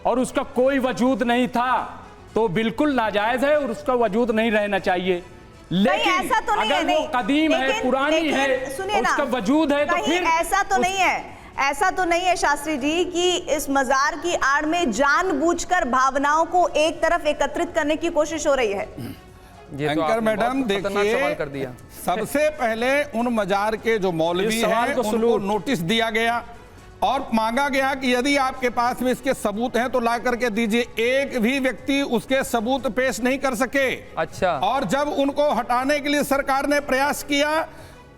और उसका कोई वजूद नहीं था तो बिल्कुल नाजायज है और उसका वजूद नहीं रहना चाहिए। लेकिन ऐसा तो नहीं अगर है, वो कदीम है, पुरानी है, उसका वजूद है, तो फिर ऐसा तो नहीं है, ऐसा तो नहीं है शास्त्री जी कि इस मजार की आड़ में जानबूझकर भावनाओं को एक तरफ एकत्रित करने की कोशिश हो रही है। एंकर मैडम, देखिए, सबसे पहले उन मजार के जो मौलवी हैं उनको नोटिस दिया गया और मांगा गया कि यदि आपके पास में इसके सबूत हैं तो ला करके दीजिए। एक भी व्यक्ति उसके सबूत पेश नहीं कर सके। अच्छा। और जब उनको हटाने के लिए सरकार ने प्रयास किया,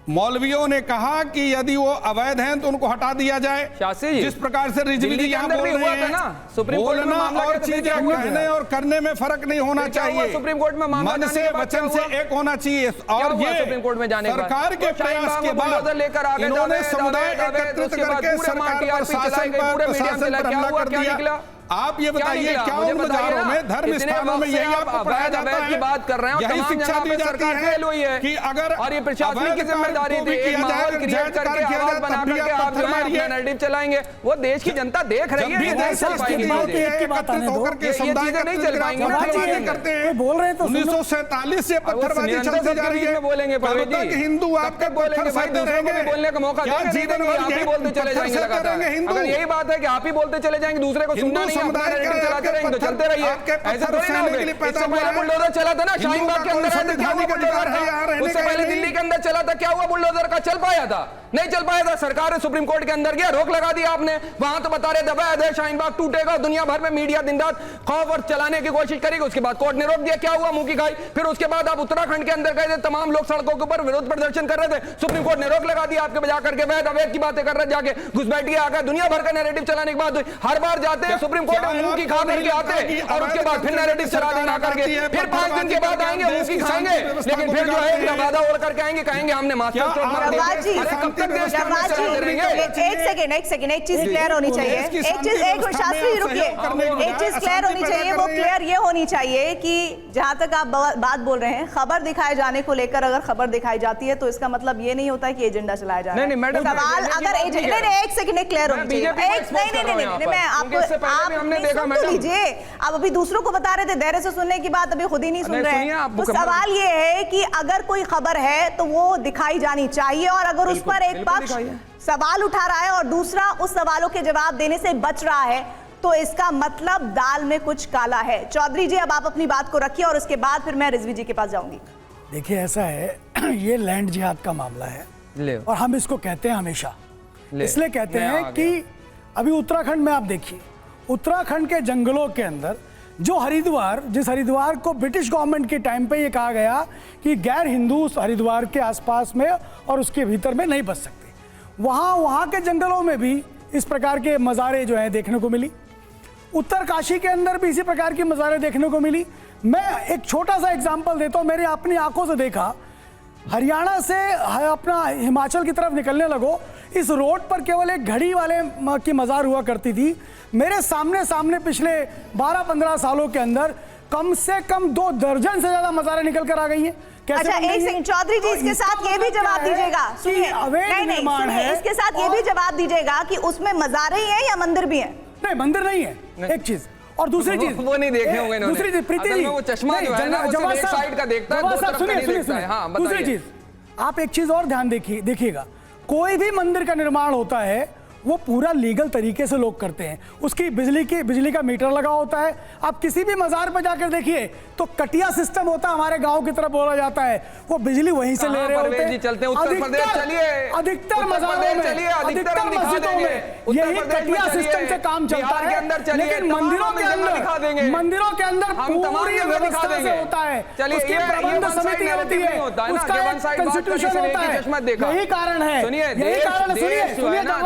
मौलवियों ने कहा कि यदि वो अवैध हैं तो उनको हटा दिया जाए। जिस प्रकार से रिजवी जी यहाँ बोल रहे हैं, बोलना और चीजें कहने और करने में फर्क नहीं होना चाहिए, सुप्रीम कोर्ट में मन से वचन से एक होना चाहिए। और ये सुप्रीम कोर्ट में जाने सरकार के प्रयास के बाद इन्होंने समुदाय एकत्रित करके सरकार पर, शासन पर, प्रशासन पर हमला कर दिया। आप ये बताइए, क्या उन मजारों में, धर्म स्थानों में यही आपको पढ़ाया जाता है? बात कर रहे हैं, यही शिक्षा दी जाती है कि अगर और ये प्रशासनिक की जिम्मेदारी थी, एक माहौल क्रिएट करके, आवाज बना करके आप जो है अपना नैरेटिव चलाएंगे। वो देश की जनता देख रही है, ये चीजें नहीं चल पाएंगी। करते हैं, बोल रहे तो 1947 से पत्थरबाजी चलती जा रही है। बोलेंगे हिंदू आपके पत्थर साधते रहेंगे, बोलने का मौका देंगे, आप ही बोलते चले जाएंगे लगातार। अगर यही बात है कि आप ही बोलते चले जाएंगे, दूसरे को सुनना नहीं, चलाते रहेंगे तो चलते रहिए। ऐसा थोड़ी ना होगा। इससे पहले बुलडोजर चला था ना, शाहीन बाग के अंदर क्या हुआ बुलडोजर का? उससे पहले दिल्ली के अंदर चला था, क्या हुआ बुलडोजर का? चल पाया था? नहीं चल पाया था। सरकार सुप्रीम कोर्ट के अंदर गया, रोक लगा दिया आपने। वहां तो बता रहे अवैध है, शाहीन बाग टूटेगा, दुनिया भर में मीडिया दिन रात खौफ और चलाने की कोशिश करेगी। उसके बाद कोर्ट ने रोक दिया, क्या हुआ? मुंह की खाई। फिर उसके बाद आप उत्तराखंड के अंदर गए थे, तमाम लोग सड़कों के ऊपर विरोध प्रदर्शन कर रहे थे, सुप्रीम कोर्ट ने रोक लगा दिया आपके बजा करके। वैध अवैध की बातें कर रहे, जाके घुसपैठ के आकर दुनिया भर का नैरेटिव चलाने के बाद हर बार जाते हैं सुप्रीम कोर्ट में मुंह की खा करके आते और उसके बाद फिर नैरेटिव चला देना करके, फिर 5 दिन के बाद आएंगे मुंह की खाएंगे, लेकिन फिर जो है वादा ओढ़ करके आएंगे, कहेंगे हमने मास्टर स्ट्रोक मार दिया। अरे कब तक देश के अंदर चलाते रहेंगे? एक सेकंड, एक चीज क्लियर होनी चाहिए। एक चीज, एक शास्त्री रुकिए, एक चीज क्लियर होनी चाहिए। वो क्लियर ये होनी चाहिए कि जहां तक आप बात बोल रहे हैं, खबर दिखाए जाने को लेकर अगर खबर दिखाई जाती है तो इसका मतलब ये नहीं होता है कि एजेंडा चलाया जा रहा है। नहीं मैडम, सवाल अगर एक सेकंड क्लियर होनी चाहिए। नहीं, मैं आपको, आप सुन लीजिए। आप अभी दूसरों को बता रहे थे, धैर्य से सुनने की बात अभी खुद ही नहीं सुन रहे हैं। तो सवाल ये है कि अगर कोई खबर है तो वो दिखाई जानी चाहिए, और अगर उस पर एक पक्ष सवाल उठा रहा है और दूसरा उस सवालों के जवाब देने से बच रहा है, तो इसका मतलब दाल में कुछ काला है। चौधरी जी, अब आप अपनी बात को रखिए और उसके बाद फिर मैं रिजवी जी के पास जाऊंगी। देखिए, ऐसा है, ये लैंड जिहाद का मामला है और हम इसको कहते हैं हमेशा, इसलिए कहते हैं कि अभी उत्तराखंड में आप देखिए, उत्तराखंड के जंगलों के अंदर जो जिस हरिद्वार को ब्रिटिश गवर्नमेंट के टाइम पे ये कहा गया कि गैर हिंदू हरिद्वार के आसपास में और उसके भीतर में नहीं बच सकते, वहाँ के जंगलों में भी इस प्रकार के मज़ारे जो हैं देखने को मिली। उत्तरकाशी के अंदर भी इसी प्रकार की मज़ारे देखने को मिली। मैं एक छोटा सा एग्जाम्पल देता हूँ, मेरी अपनी आंखों से देखा। हरियाणा से अपना हिमाचल की तरफ निकलने लगो, इस रोड पर केवल एक घड़ी वाले की मज़ार हुआ करती थी। मेरे सामने पिछले 12-15 सालों के अंदर कम से कम 2 दर्जन से ज्यादा मज़ारें निकल कर आ गई हैं। अच्छा, एक सेकंड चौधरी जी, इसके साथ ये भी जवाब दीजिएगा। सुनिए, नहीं, इसके साथ ये भी जवाब दीजिएगा कि उसमें मज़ारें ही हैं या मंदिर भी हैं? नहीं, मंदिर नहीं है, एक चीज। और दूसरी चीज वो नहीं देखे होंगे इन्होंने। दूसरी चीज प्रीति जी, वो चश्मा जो है ना, वो सिर्फ एक साइड का देखता है, दो तरफ का नहीं देखता है। हाँ, दूसरी चीज, आप एक चीज और ध्यान देखिएगा, कोई भी मंदिर का निर्माण होता है वो पूरा लीगल तरीके से लोग करते हैं। उसकी बिजली का मीटर लगा होता है। आप किसी भी मज़ार पर जाकर देखिए तो कटिया सिस्टम होता है, हमारे गांव की तरफ बोला जाता है, वो बिजली वहीं से ले रहे होते हैं। चलते हैं उत्तर प्रदेश, चलिए अधिकतर मज़ारों में, अधिकतर मस्जिदों में यही कटिया सिस्टम से काम चलता है। लेकिन मंदिरों के अंदर पूरी व्यवस्था से होता है, उसकी प्रबंध समिति होती है, उसका कॉन्स्टिट्यूशन होता है। यही कारण है,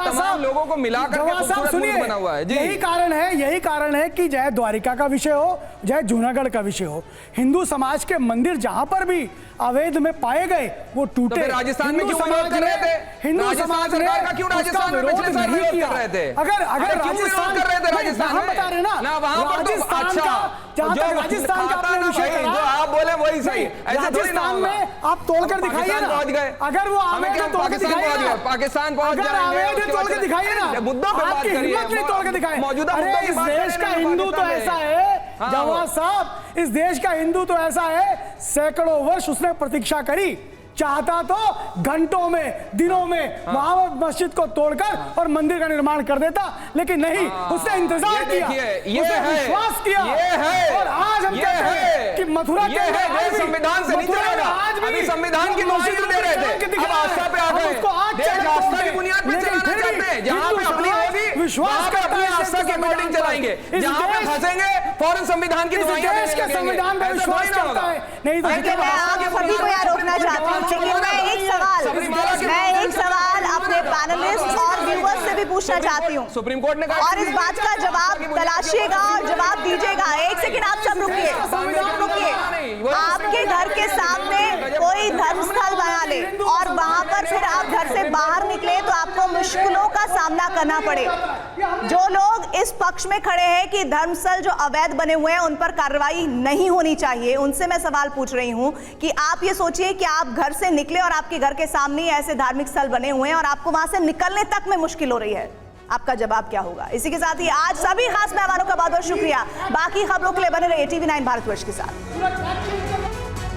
तमाम लोगों को मिलाकर के खूबसूरत मुल्क बना हुआ है। यही कारण है कि चाहे द्वारिका का विषय हो, चाहे जूनागढ़ का विषय हो, हिंदू समाज के मंदिर जहां पर भी अवैध में पाए गए वो टूटे। तो राजस्थान में क्यों विरोध कर रहे थे? हिंदू समाज ने क्यों राजस्थान में पिछले साल विरोध कर रहे थे? अगर राजस्थान कर रहे थे, राजस्थान में बता रहे ना वहां पर तो अच्छा, राजस्थान का आपने विषय जो आप बोले वही सही। राजस्थान में आप तोड़कर दिखाइए ना, अगर वो अवैध तोड़ के दिखाइए, पाकिस्तान पहुंच अगर अवैध तोड़ के दिखाइए ना, मुद्दों पे बात करिए, नहीं तोड़ के दिखाइए। मौजूदा अरे इस देश का हिंदू तो ऐसा है जवाब साहब, इस देश का हिंदू तो ऐसा है, सैकड़ों वर्ष उसने प्रतीक्षा करी, चाहता तो घंटों में, दिनों में वहां मस्जिद को तोड़कर और मंदिर का निर्माण कर देता, लेकिन नहीं, उसने इंतजार किया, उसने विश्वास किया। और आज हम कहते हैं कि मथुरा के अंदर संविधान से नहीं चलेगा। अभी संविधान की नोटिस दे रहे थे, अब आस्था पे आ गए, देश आस्था की बुनियाद पे चलाना चाहते हैं। जहां पे अपनी होगी विश्वास पे अपनी आस्था के अकॉर्डिंग चलाएंगे, जहां पे फंसेंगे फौरन संविधान की दुआएं देश के संविधान पर विश्वास करता है। नहीं तो मैं सभी को यहाँ रोकना चाहती हूँ, लेकिन मैं एक सवाल अपने पैनलिस्ट और व्यूअर्स से भी पूछना चाहती हूँ, सुप्रीम कोर्ट ने और इस बात का जवाब तलाशिएगा और जवाब दीजिएगा। एक सेकंड आप सब रुकिए। आपके घर के सामने कोई धर्मस्थल बना ले और वहां पर फिर आप घर से बाहर निकले तो आपको मुश्किलों का सामना करना पड़े। जो लोग इस पक्ष में खड़े हैं कि धर्मस्थल जो अवैध बने हुए हैं उन पर कार्रवाई नहीं होनी चाहिए, उनसे मैं सवाल पूछ रही हूं कि आप ये सोचिए कि आप घर से निकले और आपके घर के सामने ऐसे धार्मिक स्थल बने हुए हैं और आपको वहां से निकलने तक में मुश्किल हो रही है, आपका जवाब क्या होगा? इसी के साथ ही आज सभी खास मेहमानों का बहुत बहुत शुक्रिया। बाकी खबरों के लिए बने रहिए TV9 भारतवर्ष के साथ।